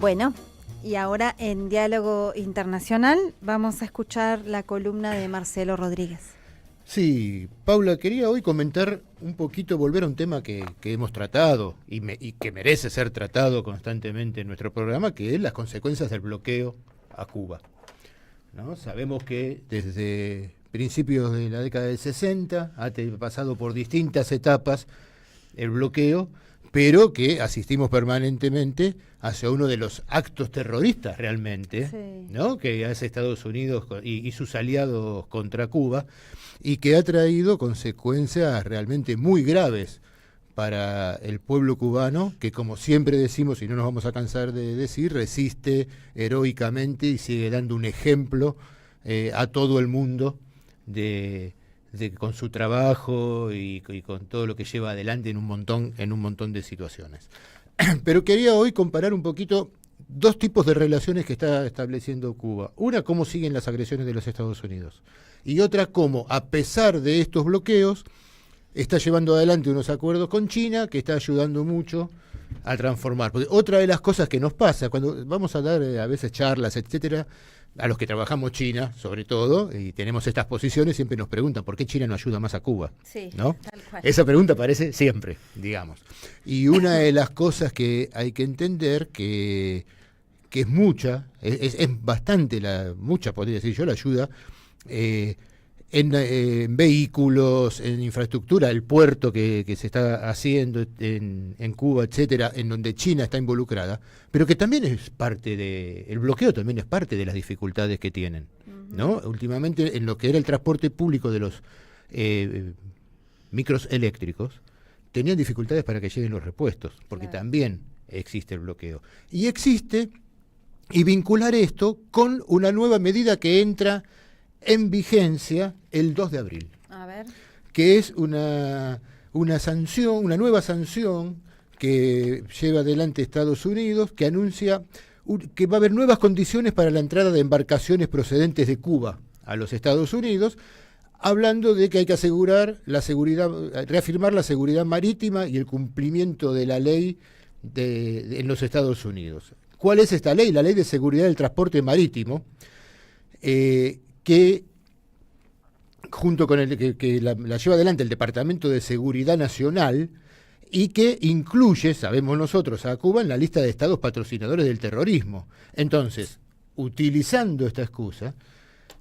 Bueno, y ahora en Diálogo Internacional vamos a escuchar la columna de Marcelo Rodríguez. Sí, Paula, quería hoy comentar un poquito, volver a un tema que hemos tratado y que merece ser tratado constantemente en nuestro programa, que es las consecuencias del bloqueo a Cuba, ¿no? Sabemos que desde principios de la década del 60 ha pasado por distintas etapas el bloqueo, pero que asistimos permanentemente hacia uno de los actos terroristas realmente, sí, ¿no?, que hace Estados Unidos y sus aliados contra Cuba, y que ha traído consecuencias realmente muy graves para el pueblo cubano, que, como siempre decimos y no nos vamos a cansar de decir, resiste heroicamente y sigue dando un ejemplo a todo el mundo con su trabajo y con todo lo que lleva adelante en un montón de situaciones. Pero quería hoy comparar un poquito dos tipos de relaciones que está estableciendo Cuba. Una, cómo siguen las agresiones de los Estados Unidos, y otra, cómo, a pesar de estos bloqueos, está llevando adelante unos acuerdos con China que está ayudando mucho a transformar. Porque otra de las cosas que nos pasa cuando vamos a dar a veces charlas, etcétera, a los que trabajamos China, sobre todo, y tenemos estas posiciones, siempre nos preguntan por qué China no ayuda más a Cuba, sí, ¿no? Tal cual. Esa pregunta aparece siempre, digamos. Y una de las cosas que hay que entender que es mucha, es bastante, mucha podría decir yo, la ayuda en vehículos, en infraestructura, el puerto que se está haciendo en Cuba, etcétera, en donde China está involucrada, pero que también es parte el bloqueo también es parte de las dificultades que tienen, ¿no? Últimamente, en lo que era el transporte público de los micros eléctricos, tenían dificultades para que lleguen los repuestos, porque también existe el bloqueo. Y vincular esto con una nueva medida que entra en vigencia el 2 de abril, a ver, que es una sanción, una nueva sanción que lleva adelante Estados Unidos, que anuncia que va a haber nuevas condiciones para la entrada de embarcaciones procedentes de Cuba a los Estados Unidos, hablando de que hay que asegurar la seguridad, reafirmar la seguridad marítima y el cumplimiento de la ley en los Estados Unidos. ¿Cuál es esta ley? La Ley de Seguridad del Transporte Marítimo, que junto con que la lleva adelante el Departamento de Seguridad Nacional, y que incluye, sabemos nosotros, a Cuba en la lista de estados patrocinadores del terrorismo. Entonces, utilizando esta excusa,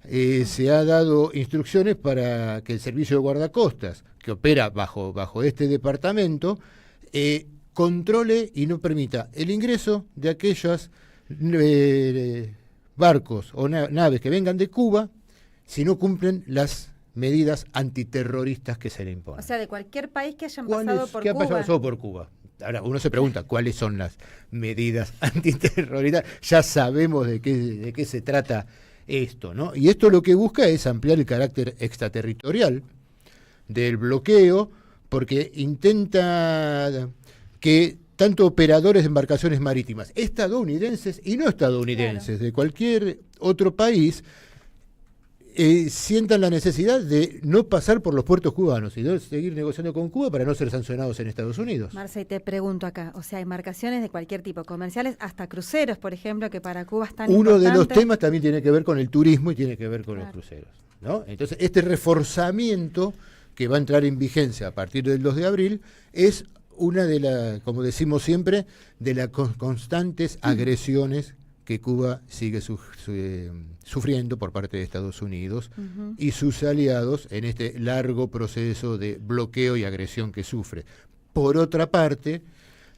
se ha dado instrucciones para que el Servicio de Guardacostas, que opera bajo este departamento, controle y no permita el ingreso de aquellos barcos o naves que vengan de Cuba si no cumplen las medidas antiterroristas que se le imponen. O sea, de cualquier país que hayan pasado por Cuba. ¿Qué ha pasado por Cuba? Ahora, uno se pregunta cuáles son las medidas antiterroristas. Ya sabemos de qué se trata esto, ¿no? Y esto lo que busca es ampliar el carácter extraterritorial del bloqueo, porque intenta que tanto operadores de embarcaciones marítimas, estadounidenses y no estadounidenses, de cualquier otro país, sientan la necesidad de no pasar por los puertos cubanos y de seguir negociando con Cuba para no ser sancionados en Estados Unidos. Marce, te pregunto acá, o sea, embarcaciones de cualquier tipo, comerciales, hasta cruceros, por ejemplo, que para Cuba están Uno de los temas también tiene que ver con el turismo y tiene que ver con los cruceros, ¿no? Entonces, este reforzamiento que va a entrar en vigencia a partir del 2 de abril es una de las, como decimos siempre, de las constantes agresiones que Cuba sigue sufriendo por parte de Estados Unidos y sus aliados en este largo proceso de bloqueo y agresión que sufre. Por otra parte,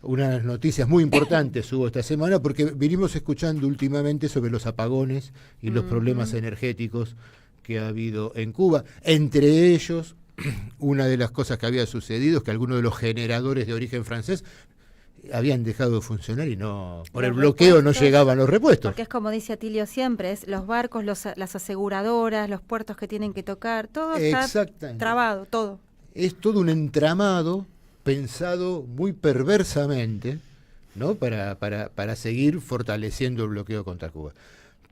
unas noticias muy importantes hubo esta semana, porque venimos escuchando últimamente sobre los apagones y los problemas energéticos que ha habido en Cuba. Entre ellos, una de las cosas que había sucedido es que algunos de los generadores de origen francés habían dejado de funcionar y por el bloqueo no llegaban los repuestos. Porque es como dice Atilio siempre, es los barcos, las aseguradoras, los puertos que tienen que tocar, todo está trabado, todo. Es todo un entramado pensado muy perversamente, ¿no?, para seguir fortaleciendo el bloqueo contra Cuba.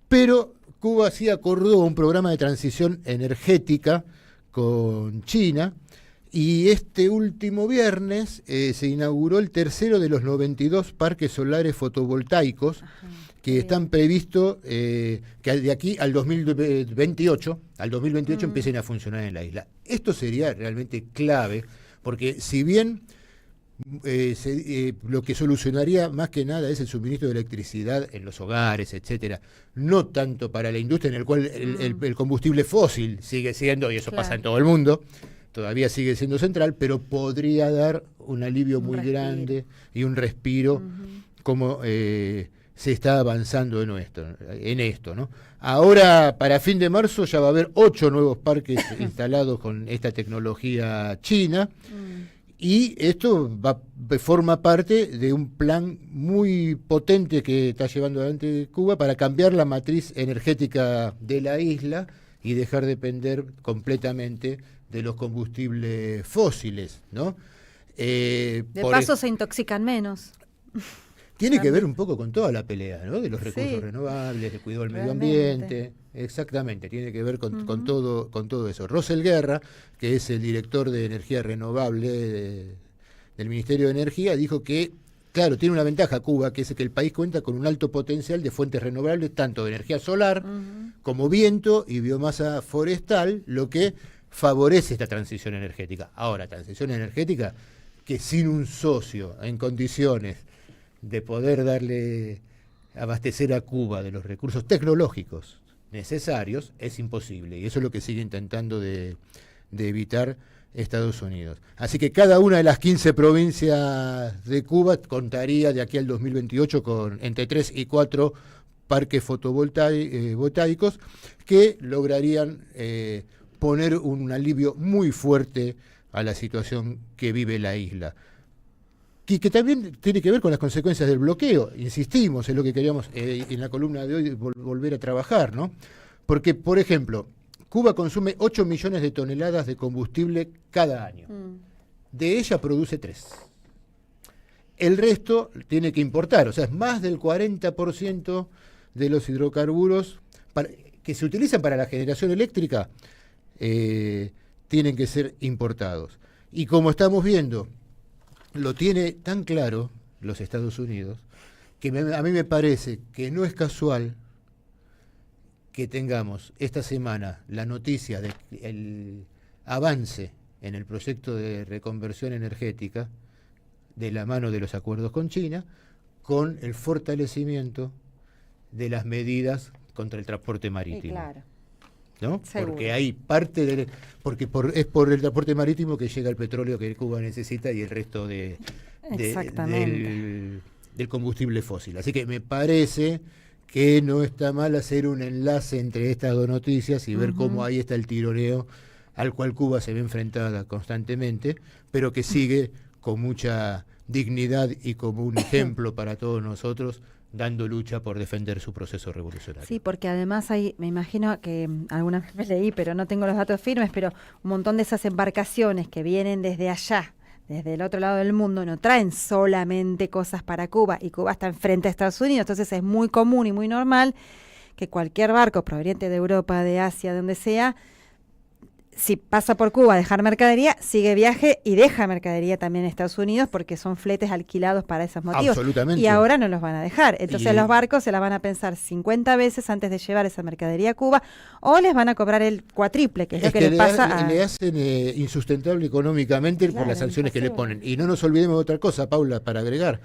Pero Cuba sí acordó un programa de transición energética con China, Y este último viernes se inauguró el tercero de los 92 parques solares fotovoltaicos que están previstos que de aquí al 2028, empiecen a funcionar en la isla. Esto sería realmente clave, porque si bien lo que solucionaría más que nada es el suministro de electricidad en los hogares, etcétera, no tanto para la industria, en el cual el combustible fósil sigue siendo, y eso pasa en todo el mundo, todavía sigue siendo central, pero podría dar un alivio muy grande y un respiro, como se está avanzando en esto, ¿no? Ahora, para fin de marzo, ya va a haber 8 nuevos parques instalados con esta tecnología china, y esto forma parte de un plan muy potente que está llevando adelante Cuba para cambiar la matriz energética de la isla y dejar de depender completamente de los combustibles fósiles, ¿no? De paso se intoxican menos. Tiene que ver un poco con toda la pelea, ¿no? De los recursos renovables, de cuidado del medio ambiente. Exactamente, tiene que ver con todo eso. Rosel Guerra, que es el director de energía renovable del Ministerio de Energía, dijo que, claro, tiene una ventaja Cuba, que es que el país cuenta con un alto potencial de fuentes renovables, tanto de energía solar como viento y biomasa forestal, lo que favorece esta transición energética. Ahora, transición energética que sin un socio en condiciones de poder abastecer a Cuba de los recursos tecnológicos necesarios es imposible, y eso es lo que sigue intentando de evitar Estados Unidos. Así que cada una de las 15 provincias de Cuba contaría de aquí al 2028 con entre 3 y 4 parques fotovoltaicos que lograrían poner un alivio muy fuerte a la situación que vive la isla. Que también tiene que ver con las consecuencias del bloqueo. Insistimos, es lo que queríamos en la columna de hoy volver a trabajar, ¿no? Porque, por ejemplo, Cuba consume 8 millones de toneladas de combustible cada año. De ella produce 3. El resto tiene que importar, o sea, es más del 40% de los hidrocarburos que se utilizan para la generación eléctrica, tienen que ser importados. Y como estamos viendo, lo tiene tan claro los Estados Unidos, que a mí me parece que no es casual que tengamos esta semana la noticia del avance en el proyecto de reconversión energética de la mano de los acuerdos con China, con el fortalecimiento de las medidas contra el transporte marítimo. Sí, claro. ¿No? Porque hay parte es por el transporte marítimo que llega el petróleo que Cuba necesita y el resto del combustible fósil. Así que me parece que no está mal hacer un enlace entre estas dos noticias y ver cómo ahí está el tironeo al cual Cuba se ve enfrentada constantemente, pero que sigue con mucha dignidad y como un ejemplo para todos nosotros, dando lucha por defender su proceso revolucionario. Sí, porque además hay, me imagino que alguna vez leí, pero no tengo los datos firmes, pero un montón de esas embarcaciones que vienen desde allá, desde el otro lado del mundo, no traen solamente cosas para Cuba, y Cuba está enfrente a Estados Unidos, entonces es muy común y muy normal que cualquier barco proveniente de Europa, de Asia, de donde sea, si pasa por Cuba a dejar mercadería, sigue viaje y deja mercadería también en Estados Unidos porque son fletes alquilados para esos motivos. Absolutamente. Y ahora no los van a dejar. Entonces los barcos se la van a pensar 50 veces antes de llevar esa mercadería a Cuba, o les van a cobrar el cuatriple, que es lo que les pasa le hacen insustentable económicamente por las sanciones que le ponen. Y no nos olvidemos de otra cosa, Paula, para agregar.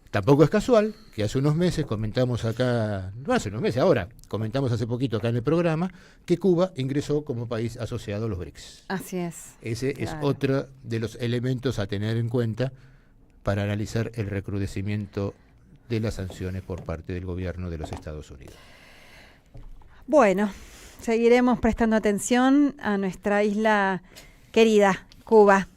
Tampoco es casual que hace unos meses comentamos acá, no hace unos meses, ahora, comentamos hace poquito acá en el programa, que Cuba ingresó como país asociado a los BRICS. Así es. Ese es otro de los elementos a tener en cuenta para analizar el recrudecimiento de las sanciones por parte del gobierno de los Estados Unidos. Bueno, seguiremos prestando atención a nuestra isla querida, Cuba.